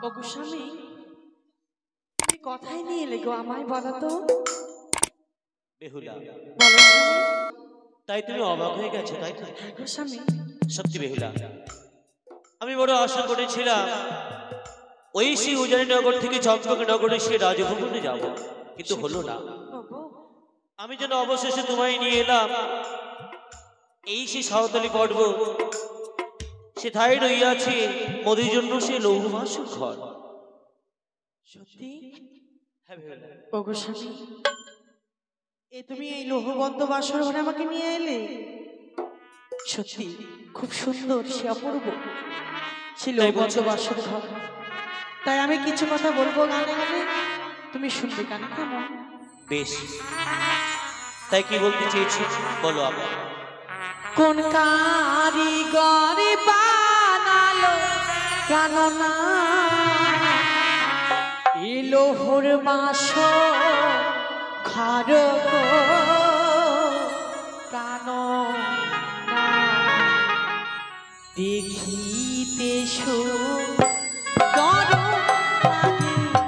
ও গোস্বামী, তুমি কথাই নিয়ে এলে গো, আমায় বলো তো। বেহুলা, বলো স্বামী। তাই তুমি অবাক হয়ে গেছো, তাই তো? হ্যাঁ গোস্বামী। সত্যি বেহুলা, আমি বড় আশা করেছিলাম ওই সেই উজানিনগর থেকে চম্পকনগরে সে রাজভবনে যাব, কিন্তু হলো না। আমি যেন অবশেষে তোমায় নিয়ে এলাম এই সে সাঁওতালি পর্বত, সেথায় রইয়াছে মোদের জন্য সে লৌহবাসুর ঘর। সত্যি? হ্যাঁ বেহুলা। ও গোস্বামী, তুমি এই লৌহবদ্ধ বাসর ঘরে আমাকে নিয়ে এলে? সত্যি খুব সুন্দর, সে অপূর্ব সে লৌহবদ্ধ বাসর ঘর। তাই আমি কিছু কথা বলবো গানে গানে, তুমি শুনবে কানে কেমন? বেশ, তাই কি বলতে চেয়েছি বলো আবার। কোন কারিগর বানালো প্রাণনা এ লোহর বাসর ঘর গো প্রাণনা দেখিতে সুন্দর লাগে গো।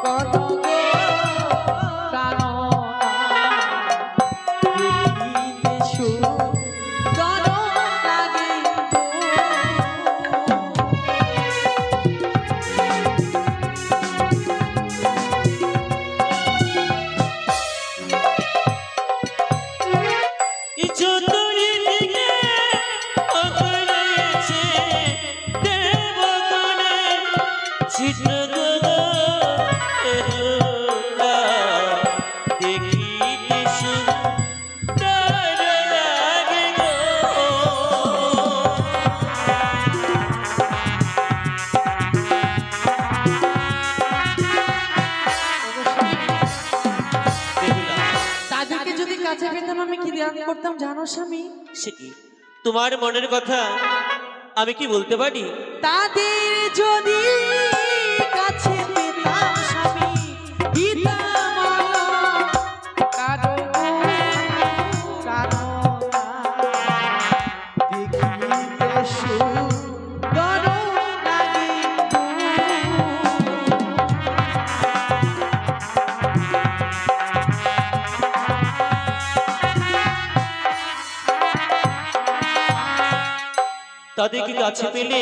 করো গো প্রাণনা দেখিতে সুন্দর লাগে গো। চতুর্দিকে অপরেছে দেবগণে চিত্রগোলা দেখিতে সুন্দর লাগে গো। বেহুলা, তাদেরকে যদি কাছে পেতাম আমি কি ধ্যান করতাম জানো স্বামী? সে কি তোমার মনের কথা আমি কি বলতে পারি? তাদের যদি কাছে পেতাম স্বামী দিতাম কারো কারো দেখিতে সুন্দর লাগে তাদেরকে কাছে পেলে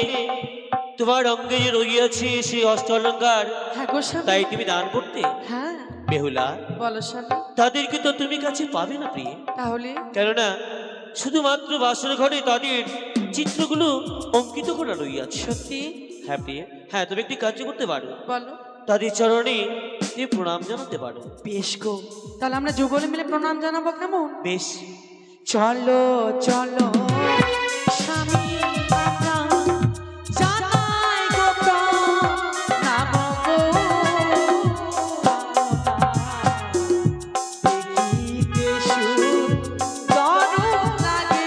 তোমার অঙ্গে যে রইয়াছে সেই অষ্ট অলঙ্কার হ্যাঁ গো স্বামী। তাই তুমি দান করতে। হ্যাঁ বেহুলা, বলো স্বামী। তাদেরকে তো তুমি কাছে পাবে না প্রিয়ে, তাহলে কেননা শুধুমাত্র বাসর ঘরে তাদের চিত্রগুলো অঙ্কিত করা রইয়াছে। সত্যি? হ্যাঁ প্রিয়ে, হ্যাঁ তুমি একটি কার্য করতে পারো, বলো। তাদের চরণে তুমি প্রণাম জানাতে পারো। বেশ গো, তাহলে আমরা যুগলে মিলে প্রণাম জানাবো কেমন? বেশ, চলো চলো স্বামী আমরা জানাই গো প্রণাম গো। দেখিতে সুন্দর লাগে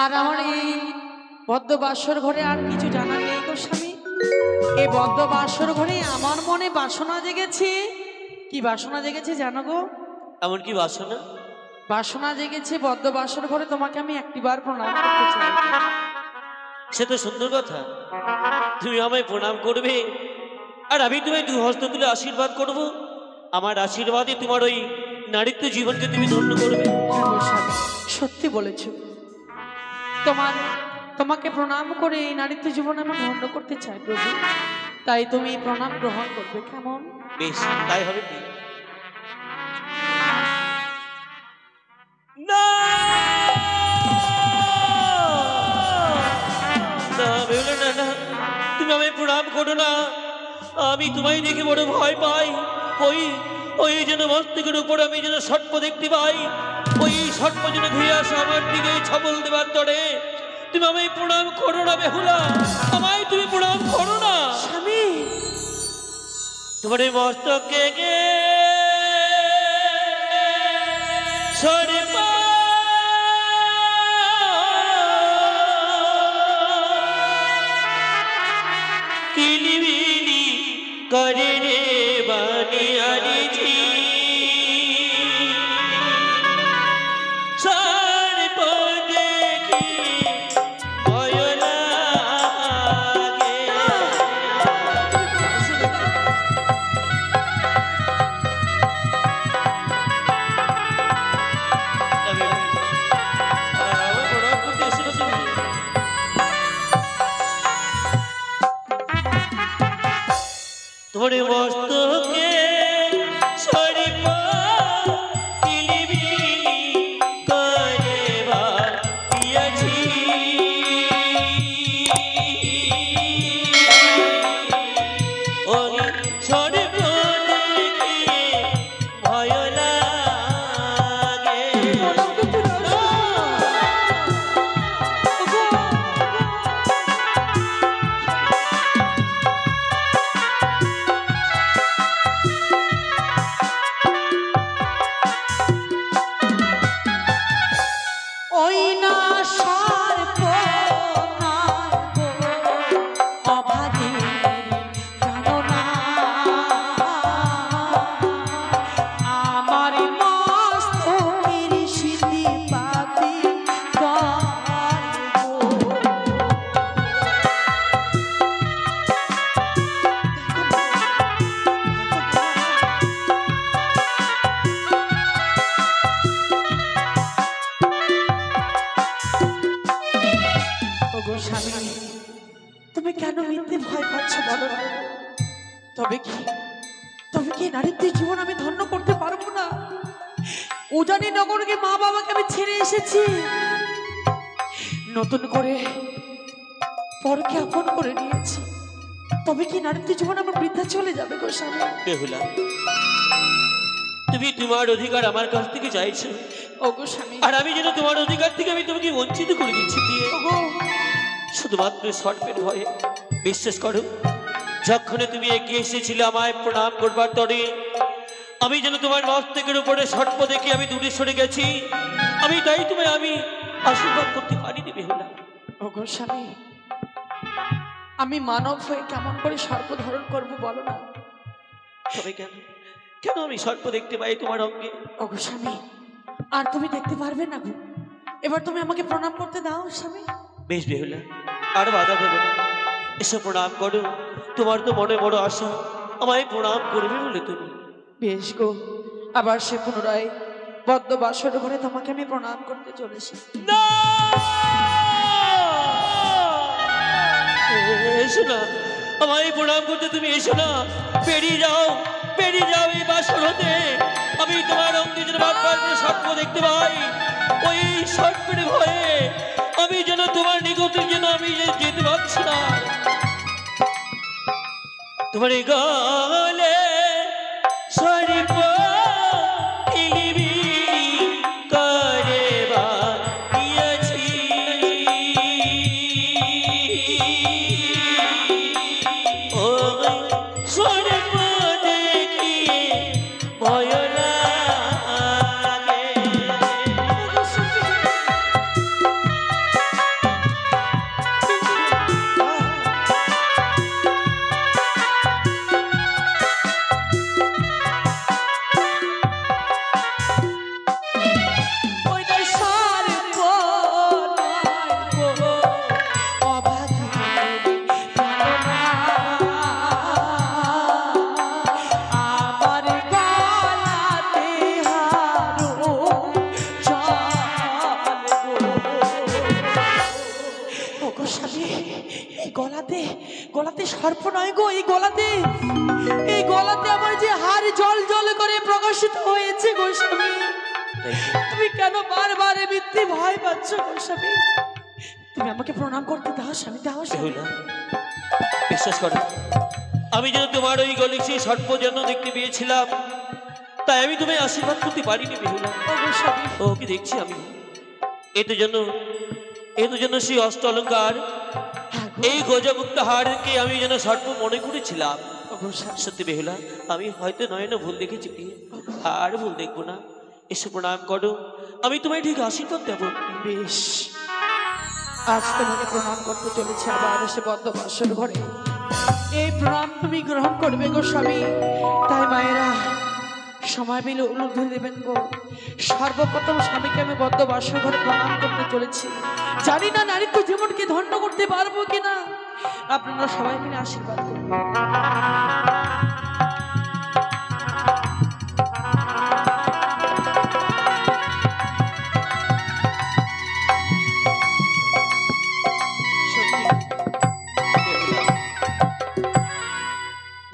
আর আমার এই বদ্ধ বাসর ঘরে আর কিছু জানার নেই গো স্বামী। এই বদ্ধ বাসর ঘরে আমার মনে বাসনা জেগেছে। কি বাসনা জেগেছে জানো গো? এমন কি বাসনা? বাসনা জেগেছে বদ্ধ বাসর ঘরে তোমাকে আমি একটিবার প্রণাম করতে চাই। সে তো সুন্দর কথা, তুমি আমায় প্রণাম করবে আর আমি তোমায় দু হস্ত তুলে আশীর্বাদ করব। আমার আশীর্বাদে তোমার ওই নারীত্ব জীবনকে তুমি ধন্য করবে। হ্যাঁ গো স্বামী, সত্যি বলেছ। তোমাকে প্রণাম করে এই নারীত্ব জীবন আমি ধন্য করতে চাই প্রভু, তাই তুমি প্রণাম গ্রহণ করবে কেমন? বেশ, তাই হবে। না না বেহুলা, না না, তুমি আমায় প্রণাম করো না। আমি তোমায় দেখে বড় ভয় পাই। ওই ওই যেন মস্তকের উপর আমি যেন সর্প দেখতে পাই। ওই সর্প যেন ধুয়ে আসে আমার দিকে ছবল দেবার তরে। তুমি আমায় প্রণাম করো না বেহুলা, আমায় তুমি প্রণাম করো না। স্বামী, তোমার এই মস্তকে গে সর্প কিলিবিলি করে রে বানি আনিছি। সর্প দেখি ভয় লাগে। তোমার মস্তকে সর্প কিলিবিলি করে বানিয়েছি। ওই সর্প দেখি ভয় লাগে। তবে কি নারীত্বের জীবন আমি ধন্য করতে পারবো না? উজানি নগরকে মা বাবাকে আমি ছেড়ে এসেছি, নতুন করে পরকে আপন করে নিয়েছি। তবে কি নারীত্বের জীবন আমার বৃদ্ধা চলে যাবে গো স্বামী? বেহুলা, তুমি তোমার অধিকার আমার কাছ থেকে চাইছো, ওগো স্বামী, আর আমি যেন তোমার অধিকার থেকে আমি তোমাকে বঞ্চিত করে দিচ্ছি দিয়ে, ওগো শুধুমাত্র সর্পের ভয়ে। বিশ্বাস করো, যখন তুমি এগিয়ে এসেছিলে আমায় প্রণাম করবার তরে, আমি যেন তোমার মস্তকের উপরে সর্প দেখে আমি দূরে সরে গেছি। আমি তাই তোমায় আমি আশীর্বাদ করতে পারিনি বেহুলা। ওগো স্বামী, আমি মানব হয়ে কেমন করে সর্প ধারণ করবো বলো না? তবে কেন কেন আমি সর্প দেখতে পাই তোমার অঙ্গে? ওগো স্বামী, আর তুমি দেখতে পারবে না গো। এবার তুমি আমাকে প্রণাম করতে দাও স্বামী। বেশ বেহুলা, আর বাধা দেবো না, এসে প্রণাম করো। তোমার তো মনে বড় আশা আমায় প্রণাম করবে বলে তুমি। বেশ গো, আবার সে পুনরায় বদ্ধ বাসর ঘরে তোমাকে আমি প্রণাম করতে চলেছি। না! এসো না, আমায় প্রণাম করতে তুমি এসো না। বেরিয়ে যাও এই বাসর হতে। আমি তোমার অঙ্গে যেন বারবার স্বপ্ন দেখতে পাই, ওই সর্পের ভয়ে আমি যেন তোমার নিকটে যেন আমি যেতে পারছি না। তোমার গলে সর্প ইলিবি করে বানিয়েছি, ও সর্প দেখিয়ে ভয় লাগে। ওইটা সর্প নয় গো, অবাধে কান্না। আমার গলাতে হারো জল গো। ওগো স্বামী, এই গলাতে সর্প নয় গো, এই গলাতে আমার যে হার জল জল করে প্রকাশিত হয়েছে গো স্বামী। তুমি কেন বারবার মিথ্যে ভয় পাচ্ছ গো স্বামী? তুমি আমাকে প্রণাম করতে দাও স্বামী, দাও স্বামী। বেহুলা, বিশ্বাস করো, আমি যেন তোমার ওই গলে সেই সর্প যেন দেখতে পেয়েছিলাম, তাই আমি তোমায় আশীর্বাদ করতে পারিনি বেহুলা। ওগো স্বামী, ও কি দেখছি আমি, এতো যেন সেই অষ্ট অলঙ্কার, হ্যাঁ গো, এই গজমুক্ত হারকে আমি যেন সর্প মনে করেছিলাম। ওগো স্বামী, সত্যি বেহুলা, আমি হয়তো নয়নো ভুল দেখেছি, আর ভুল দেখবো না। এসে প্রণাম করো, আমি তোমায় ঠিক আশীর্বাদ দেবো। বেশ, আজ তোমাকে প্রণাম করতে চলেছে আবার এসে বদ্ধ বাসর ঘরে। এই প্রণাম তুমি গ্রহণ করবে গো স্বামী। তাই মায়েরা সময় পেলে উলুধ্ব দেবেন গো। সর্বপ্রথম স্বামীকে আমি বদ্ধ বাসর ঘরে প্রণাম করতে চলেছি। জানি না নারীত্ব জীবনকে ধন্য করতে পারবো কিনা, আপনারা সবাই মিলে আশীর্বাদ করুন।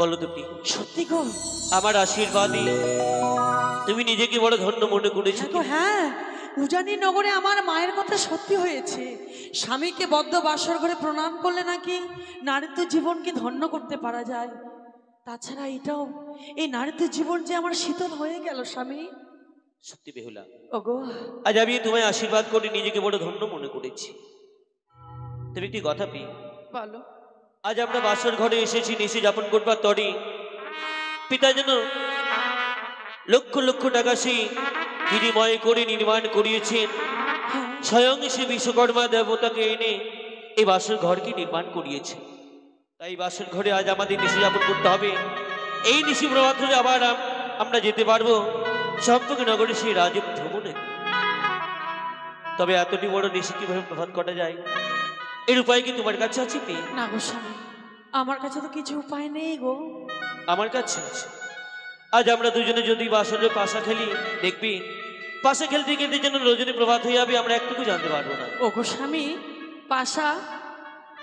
বলো তুমি, সত্যি গো? আমার আশীর্বাদই তুমি নিজেকে বড় ধন্য মনে করেছো? হ্যাঁ গো, হ্যাঁ, উজানি নগরে আমার মায়ের কথা সত্যি হয়েছে। স্বামীকে বদ্ধ বাসর ঘরে প্রণাম করলে নাকি নারীত্ব জীবনকে ধন্য করতে পারা যায়। তাছাড়া এটাও, এই নারীত্ব জীবন যে আমার শীতল হয়ে গেল স্বামী। সত্যি বেহুলা, ওগো, আজ আমি তোমায় আশীর্বাদ করে নিজেকে বড় ধন্য মনে করেছি। তুমি একটি কথা পেয়ে, বলো। আজ আমরা বাসর ঘরে এসেছি নিশি যাপন করবার তরে, পিতা যেন লক্ষ লক্ষ টাকা সেই বিনিময় করে নির্মাণ করিয়েছেন। হ্যাঁ, স্বয়ং সে বিশ্বকর্মা দেবতাকে এনে এই বাসর ঘরকে নির্মাণ করিয়েছে। তাই বাসর ঘরে আজ আমাদের নিশি যাপন করতে হবে। এই নিশি প্রভাত হলে আবার আমরা যেতে পারবো চম্পক নগরে সেই রাজীব ভ্রমণে। তবে এতটি বড় নিশি কিভাবে প্রভাত করা যায়, এর উপায় কি তোমার কাছে আছে কি? না গো স্বামী, আমার কাছে তো কিছু উপায় নেই গো। আমার কাছে আছে। আজ আমরা দুজনে যদি বাসরে পাশা খেলি, দেখবি পাশা খেলতে খেলতে যেন রজনী প্রভাত হয়ে যাবে, আমরা একটুকু জানতে পারবো না। ওগো স্বামী,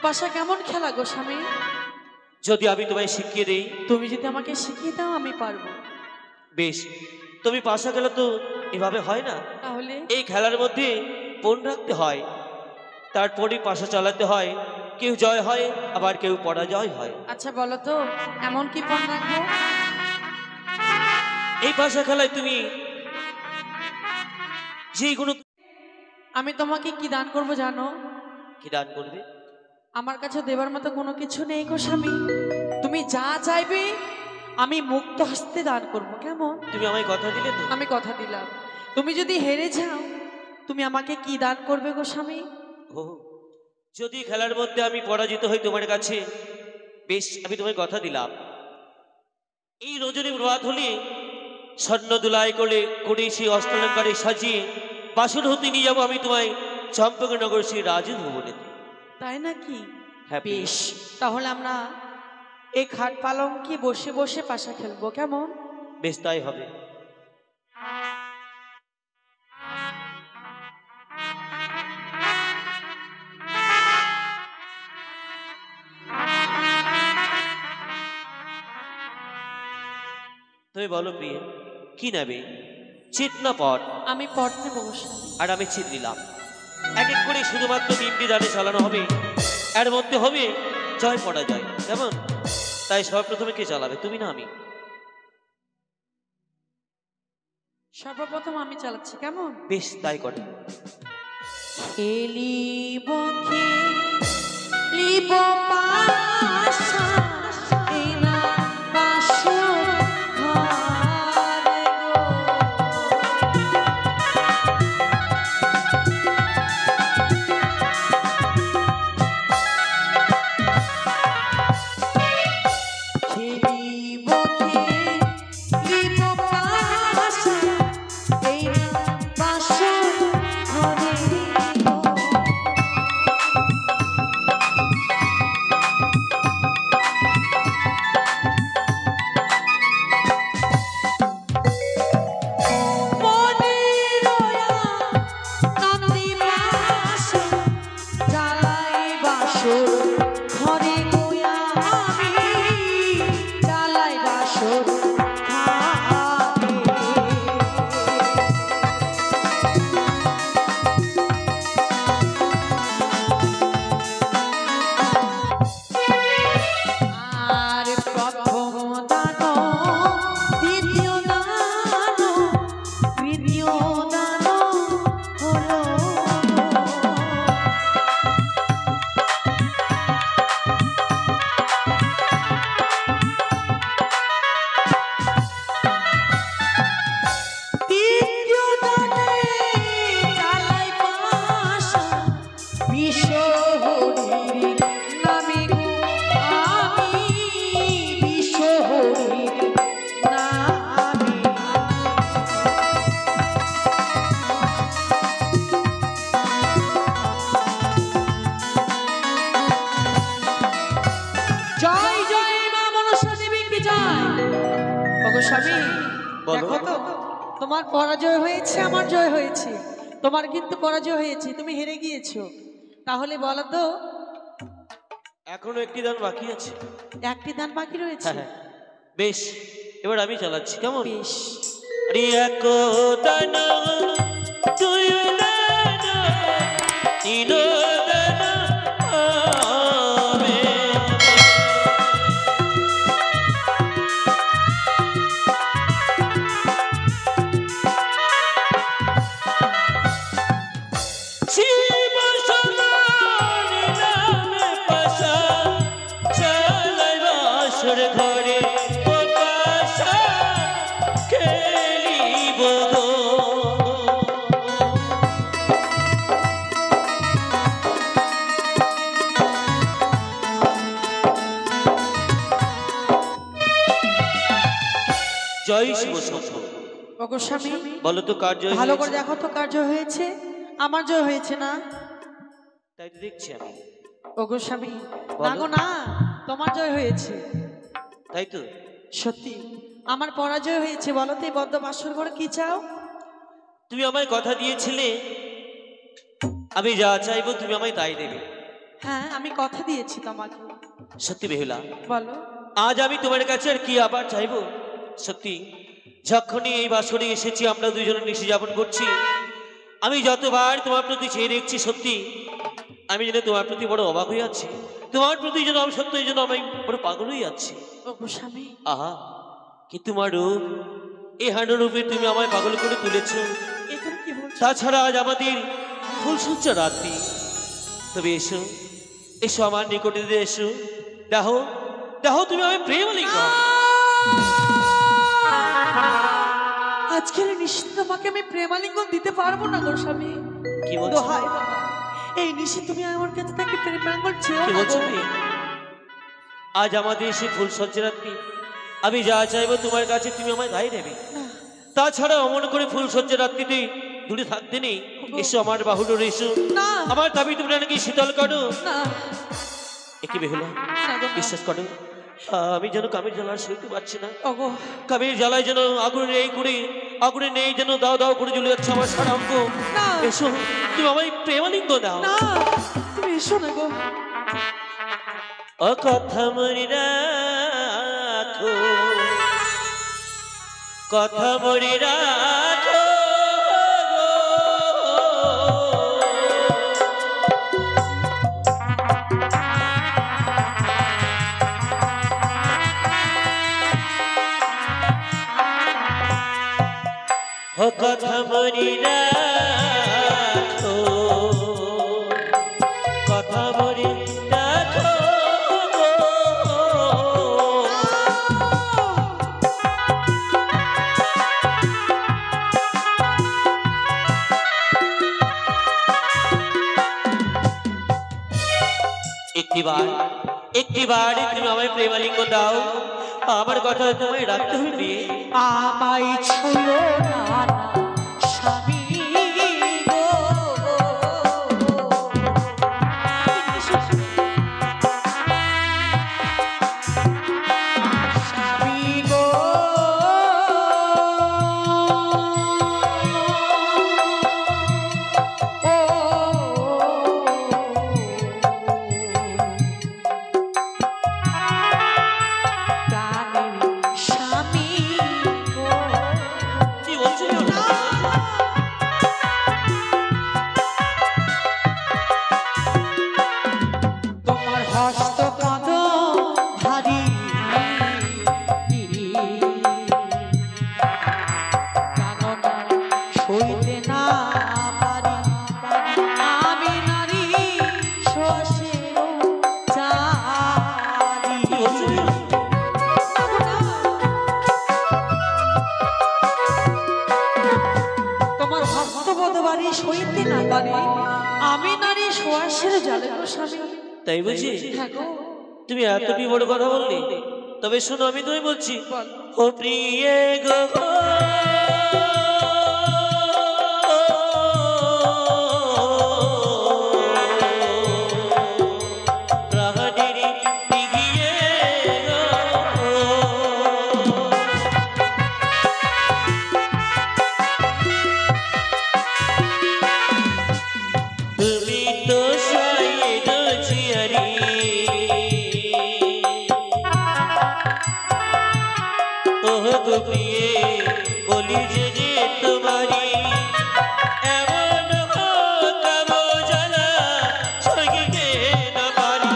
পাশা কেমন খেলা গো স্বামী? যদি আমি তোমায় শিখিয়ে দিই। তুমি যদি আমাকে শিখিয়ে দাও আমি পারবো। বেশ, তুমি পাশা গেলে তো এভাবে হয় না। তাহলে এই খেলার মধ্যে পণ রাখতে হয়, তারপরে পাশা চালাতে হয়। কেউ জয় হয় আবার কেউ পরাজয় হয়। আচ্ছা বলো তো এমন কি পণ রাখবো? এই পাশা খেলায় তুমি যেগুলো আমি তোমাকে কি দান করব জানো? কি দান করবে? আমার কাছে দেবার মতো কোনো কিছু নেই গো স্বামী। তুমি যা চাইবে আমি মুক্ত হস্তে দান করব। কেমন? তুমি আমায় কথা দিলে তো? আমি কথা দিলাম। তুমি যদি হেরে যাও তুমি আমাকে কি দান করবে গো স্বামী? ও, যদি খেলার মধ্যে আমি পরাজিত হই তোমার কাছে, বেশ, আমি তোমায় কথা দিলাম। এই রজনী প্রভাত হলে স্বর্ণ দুলাই করে সেই অষ্টলঙ্কারে সাজিয়ে বাসন হতে নিয়ে যাবো আমি তোমায় চম্পকনগর সেই রাজভবনে। তাই নাকি? হ্যাঁ বেশ, তাহলে আমরা এই খাট পালঙ্কে বসে বসে পাশা খেলবো। কেমন? বেশ, তাই হবে। তুমি বলো প্রিয়ে, কি নেবে, চিট না পট? আমি পট নেবো গো স্বামী। আর আমি চিট নিলাম। এক এক করে শুধুমাত্র 3টি দানে চালানো হবে, এর মধ্যে হবে জয় পরাজয়। কেমন? তাই সর্বপ্রথমে কে চালাবে, তুমি না আমি? সর্বপ্রথম আমি চালাচ্ছি। কেমন? বেশ, তাই করে। খেলিব খেলিব পাশা এই না বাসর ঘরে গো। খেলিব খেলিব পাশা এই না বাসর ঘরে গো। মনে রয়া নন্দী বাসা জ্বালাই বাসর ঘরে গোয়া আমি জ্বালাই বাসর আর প্রথম দান দ্বিতীয় দান তৃতীয় দান হলো। তৃতীয় দানে জ্বালাই পাশা বিশ্বহরির নামে গো আমি বিশ্বহরির নামে। জয় জয় মা মনসা দেবী কি জয়। ওগো স্বামী, বলো। দেখো তো তোমার পরাজয় হয়েছে আমার জয় হয়েছে। তোমার কিন্তু পরাজয় হয়েছে, তুমি হেরে গিয়েছো। তাহলে বলো তো এখনো একটি দান বাকি আছে। একটি দান বাকি রয়েছে। হ্যাঁ, বেশ, এবার আমি চালাচ্ছি। কেমন? বেশ, আরে এক দান, দুই দান, তিন দান হবে। শিব সমানি নামে পাশা চালাই বাসর ঘরে, ও পাশা খেলিব গো। জয় শিব শম্ভু। ওগো স্বামী, বলো তো কার জয় ভালো করে হয়েছে? দেখো তো কার জয় হয়েছে। আমার জয় হয়েছে না? তাই তো দেখছি আমি। ওগো স্বামী, বলো। না গো না, তোমার জয় হয়েছে। তাই তো? সত্যি আমার পরাজয় হয়েছে। বলো তো এই বদ্ধ বাসর ঘরে কি চাও? তুমি আমায় কথা দিয়েছিলে আমি যা চাইবো তুমি আমায় তাই দেবে। হ্যাঁ, আমি কথা দিয়েছি তোমাকে। সত্যি বেহুলা, বলো। আজ আমি তোমার কাছে আর কি আবার চাইবো? সত্যি যখনই এই বাসরে এসেছি, আমরা দুজনে নিশি যাপন করছি, আমি যতবার তোমার প্রতি চেয়ে দেখছি, সত্যি আমি যেন তোমার প্রতি বড় অবাক হয়ে আছি। তোমার প্রতি যেন আমি সত্যি যেন আমি বড় পাগল হয়ে যাচ্ছি। ওগো স্বামী, আহা, কি তোমার রূপ! এই হাঁড়ো রূপে তুমি আমায় পাগল করে তুলেছো। এ তুমি কি বলছো? তাছাড়া আজ আমাদের ফুলসজ্জা রাত্রি। তবে এসো, এসো আমার নিকটে দিয়ে এসো। দেখো দেখো, তুমি আমি প্রেম লিঙ্গন। আজকের নিশীথে তোমাকে আমি প্রেমালিঙ্গন দিতে পারবো না গো স্বামী। কি বলছো? দোহাই বাবা, এই নিশি তুমি আমার কাছে থেকে প্রেমালিঙ্গন চেয়েও কি না বলছো গো। তুমি? আজ আমাদের সে ফুলসজ্জা রাত্রি, আমি যা চাইবো তোমার কাছে তুমি আমায় গায়ে নেবে। তাছাড়া অমন করে ফুলসজ্জা রাত্রিতে দূরে থাকতে নেই। এসো আমার বাহুডোরে এসো, না আমার দাবি তুমি নাকি শীতল করো। না একে বেহুলা, না গো, না। বিশ্বাস করো, আমি যেন কামের জ্বালা সইতে পারছি না। ওগো কামের জ্বালায় যেন আগুনে নেই করে, আগুনে নেই যেন দাও দাও করে জ্বলে যাচ্ছে আমার সারা অঙ্গ। না। এসো, তুমি আমায় প্রেমালিঙ্গ দাও। না, তুমি এসো না গো। ও কথা মরি রাখো, কথা মরি রাখো গো। ও কথা মরি রাখো, কথা মরি রাখো গো। একটিবার তুমি আমায় প্রেমালিঙ্গ দাও, আমার কথা তোমায় রাখতে হইবে। আমায় ছুঁয়ো না না স্বামী গো। স্বামী গো, প্রাণের স্বামী গো। কি বলছো? তোমার হস্ত কদ ভারী, জানো না সইতে না পারি, আমি নারী শোষেও জানি। কি বলছো? তোমার হস্ত কদ ভারী সইতে না পারি, আমি নারী শোষের জালে গো স্বামী। তাই বুঝি? হ্যাঁ গো। তুমি এতটি বড় কথা বললে, তবে শোনো আমি তুমি বলছি। বল। ও প্রিয়ে গো, প্রাণের পিগিয়ে গো, তুমি তো সাইড জিয়ারি, ওহ গো প্রিয়ে বলি যে যে তোমারি, এমন হতাম জ্বালা সইতে না পারি।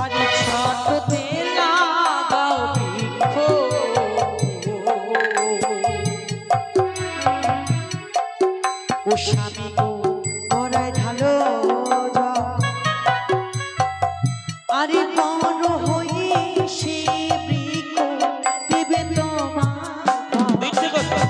আজ ছোটতে লাগাও বৃক্ষ, ও স্বামী গো গড়ায় ঢালো জল, আরে বড় হয়ে সে বৃক্ষ দেবে তোমার। মিথ্যে কথা।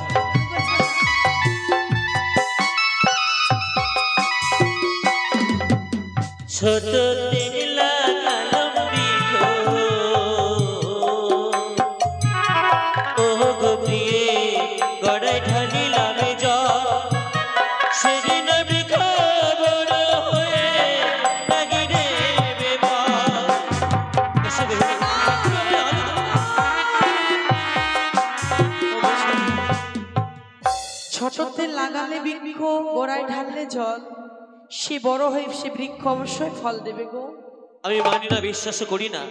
ছোট দিন লাগালাম বৃক্ষ, ও গো প্রিয়ে গড়ায় ঢালিলাম জল, সেদিন বৃক্ষ বড় হয়ে লাগিরে বেফল। এসে বেহুলা, তুমি আমায় আলো দাও। ছোটতে লাগালে বৃক্ষ গোড়ায় ঢাললে জল, সে বড় হয়ে সে বৃক্ষ অবশ্যই ফল দেবে গো। আমি মানি না, বিশ্বাস করি না,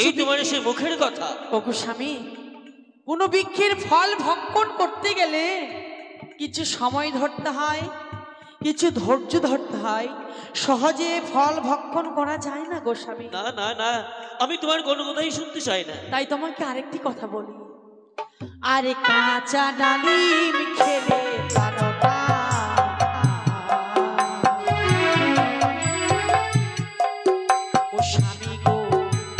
এই তোমার সে মুখের কথা। ওগো স্বামী, কোন বৃক্ষের ফল ভক্ষণ করতে গেলে কিছু সময় ধরতে হয়, কিছু ধৈর্য ধরতে হয়, সহজে ফল ভক্ষণ করা যায় না গো স্বামী। না না না, আমি তোমার কোনো কথাই শুনতে চাই না। তাই তোমাকে আরেকটি কথা বলি, আরে কাঁচা ডালিম খেলে প্রাণটা, ও স্বামী গো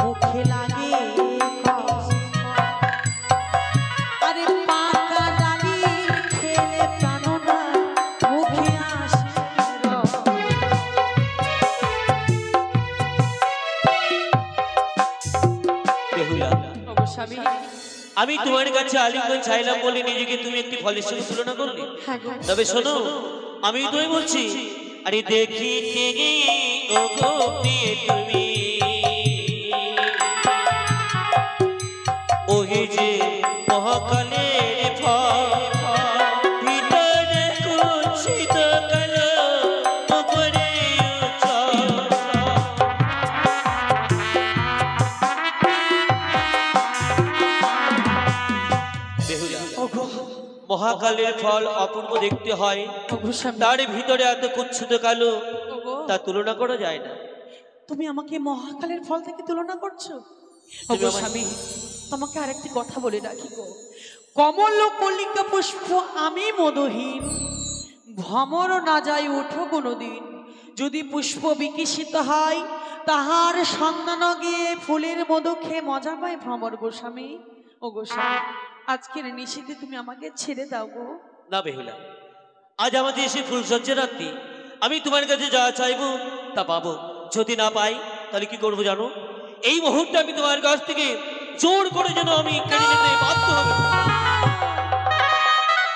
মুখে লাগে কষ্ট। আরে পাকা ডালিম খেলে প্রাণটা মুখে আসে রস। বেহুলা, ওগো স্বামী, আমি তোমার কাছে আলিঙ্গন চাইলাম বলে নিজেকে তুমি একটি ফলের সঙ্গে তুলনা করলে। হ্যাঁ গো। তবে শোনো, আমি তোমায় বলছি, আরে দেখি কে ও গো প্রিয়ে তুমি, ওই যে মহাকালের ফল, ভিতরে কুঞ্চিত কালো, উপরে উজ্জ্বল। বেহুলা, ওগো মহাকালের ফল অপূর্ব দেখতে হয়, ওগো স্বামী, তার ভিতরে এত কুচ্ছিত কালো, ওগো তা তুলনা করা যায় না। তুমি আমাকে মহাকালের ফল থেকে তুলনা করছো? তুমি ওগো আমার- স্বামী, তোমাকে আরেকটি কথা বলে রাখি গো, কমল কলিকা পুষ্প আমি মদহীন, ভ্রমর না যাই ওঠো কোনোদিন। যদি পুষ্প বিকশিত হয়, তাহার সন্ধান গিয়ে ফুলের মধু খেয়ে মজা পায় ভ্রমর গোস্বামী। ও গোস্বামী, আজকের নিশীথে তুমি আমাকে ছেড়ে দাও গো। না বেহুলা, আজ আমাদের এসে ফুলসজ্জা রাত্রি, আমি তোমার কাছে যা চাইবো তা পাবো। যদি না পাই তাহলে কি করবো জানো? এই মুহূর্তে আমি তোমার কাছ থেকে জোর করে যেন আমি কেড়ে নিতে বাধ্য হবে।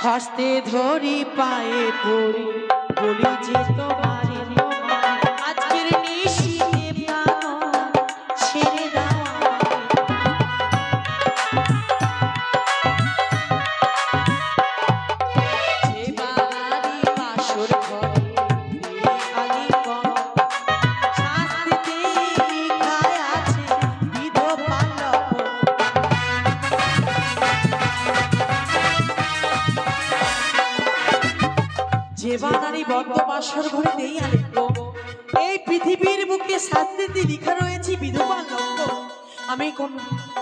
হস্তে ধরি পায়ে পড়ি বলি যে তোমারে আজকের নিশীথে প্রাণ ছেড়ে দাও আমায়। যে বাড়ি বাসর ঘরে আলিঙ্গন, শাস্তিতে লিখায় আছে বিধবা লক্ষণ। যে বানারি বদ্ধ বাসর ঘরে নেই আলিঙ্গ, এই পৃথিবীর বুকে শাস্তিতে লিখা রয়েছে বিধবা লক্ষণ।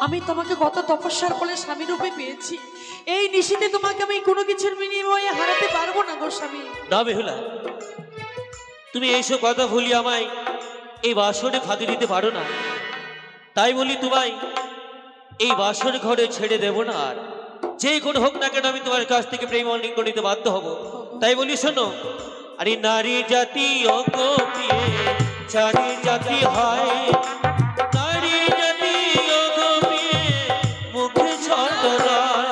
আমি তোমাকে কত তপস্যার ফলে স্বামী রূপে পেয়েছি, এই নিশীথে তোমাকে আমি কোনো কিছুর বিনিময়ে হারাতে পারবো না গো স্বামী। না বেহুলা, তুমি এইসব কথা ভুলি আমায় এই বাসরে ফাঁকি দিতে পারো না। তাই বলি তোমায় এই বাসর ঘরে ছেড়ে দেব না, আর যে কোনো হোক না কেন আমি তোমার কাছ থেকে প্রেম অলিঙ্গ নিতে বাধ্য হব। তাই বলি শোনো, আরে নারী জাতি অগোপিয়ে চারি জাতি হয়, নারী জাতি অগোপিয়ে মুখে ছন্দ গায়।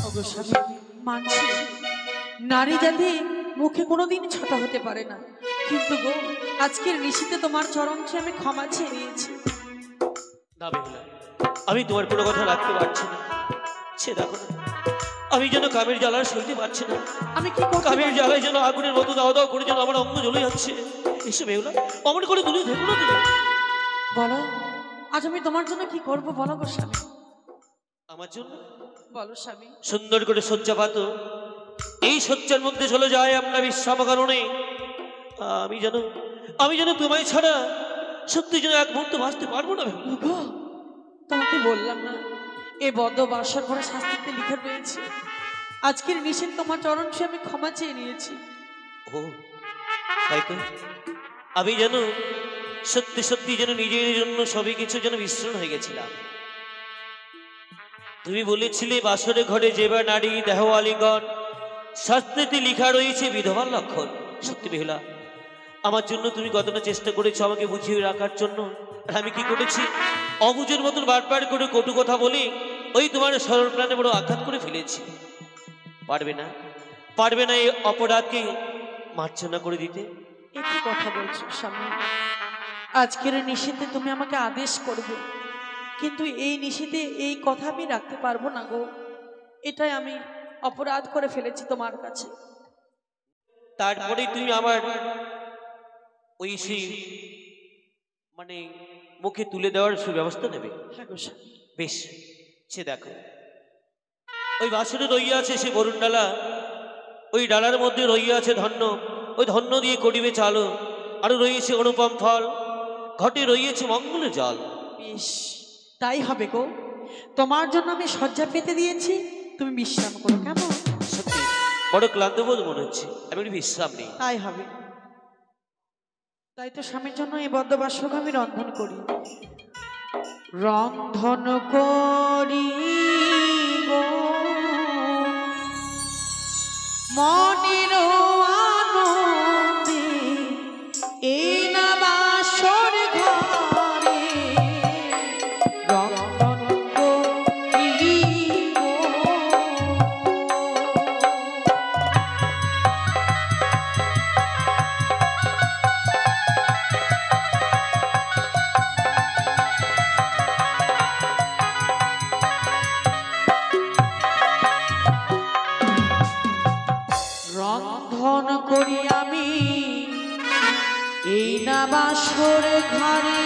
ওগো স্বামী, মানছি নারী জাতি মুখে কোনোদিন ছোট হতে পারে না, কিন্তু গো আজকের নিশীথে তোমার চরণকে আমি ক্ষমা চেয়ে নিয়েছি। না বেহুলা, আমি তোমার কোনো কথা রাখতে পারছি না। সে দেখো না, আমি যেন কামের জ্বালা সইতে পারছি না। আমি কি করতে কামের পারি? জ্বালায় যেন আগুনের মতো দাও দাও করে যেন আমার অঙ্গ জ্বলে যাচ্ছে। এসে বেহুলা, অমন করে তুলে দেখো না তুমি। বলো, আজ আমি তোমার জন্য কি করব বলো গো স্বামী, আমার জন্য বলো স্বামী। সুন্দর করে শয্যা পাত, এই শয্যার মধ্যে চলে যায় আপনার বিশ্রাম কারণে। আমি যেন তোমায় ছাড়া সত্যি যেন এক মুহূর্ত বাঁচতে পারবো না। ওগো, তোমাকে বললাম না এ বদ্ধ বাসর ঘরে শাস্তিতে লিখে রয়েছে, আজকের নিষেধ তোমার চরণ ছুঁয়ে আমি ক্ষমা চেয়ে নিয়েছি। ও তাই তো, আমি যেন সত্যি সত্যি যেন নিজের জন্য সবই কিছু যেন মিশ্রণ হয়ে গেছিলাম। তুমি বলেছিলে বাসরে ঘরে যেবা নারী দেহ আলিঙ্গন, শাস্ত্রেতে লিখা রয়েছে বিধবার লক্ষণ। সত্যি বেহুলা, আমার জন্য তুমি কতটা চেষ্টা করেছো আমাকে বুঝিয়ে রাখার জন্য, আর আমি কি করেছি? অবুঝের মতন বারবার করে কটু কথা বলি ওই তোমার সরল প্রাণে বড় আঘাত করে ফেলেছি। পারবে না এই অপরাধকে মার্জনা করে দিতে? একই কথা বলছো স্বামী, আজকের নিষেধে তুমি আমাকে আদেশ করবে, কিন্তু এই নিশীথে এই কথা আমি রাখতে পারবো না গো। এটাই আমি অপরাধ করে ফেলেছি তোমার কাছে। তারপরে তুমি আমার ওই সেই মানে মুখে তুলে দেওয়ার সুব্যবস্থা নেবে। হ্যাঁ গো স্বামী। বেশ, সে দেখো ওই বাসনে রইয়া আছে সে বরুণ ডালা, ওই ডালার মধ্যে রইয়া আছে ধন্য, ওই ধন্য দিয়ে করিবে চালো, আরো রয়েছে অনুপম ফল, ঘটে রইয়েছে মঙ্গলের জল। বেশ, তাই হবে গো। তোমার জন্য আমি শয্যা পেতে দিয়েছি, তুমি বিশ্রাম করো কেমন? সত্যি বড় ক্লান্ত বোধ মনে হচ্ছে, আমি একটু বিশ্রাম নেই। তাই হবে। তাই তো স্বামীর জন্য এই বদ্ধবাসকে আমি রন্ধন করি। রন্ধন করি গো মনের আনন্দে, এই না বাসর ঘরে রন্ধন করি গো। রন্ধন করি আমি এই না বাসর ঘরে।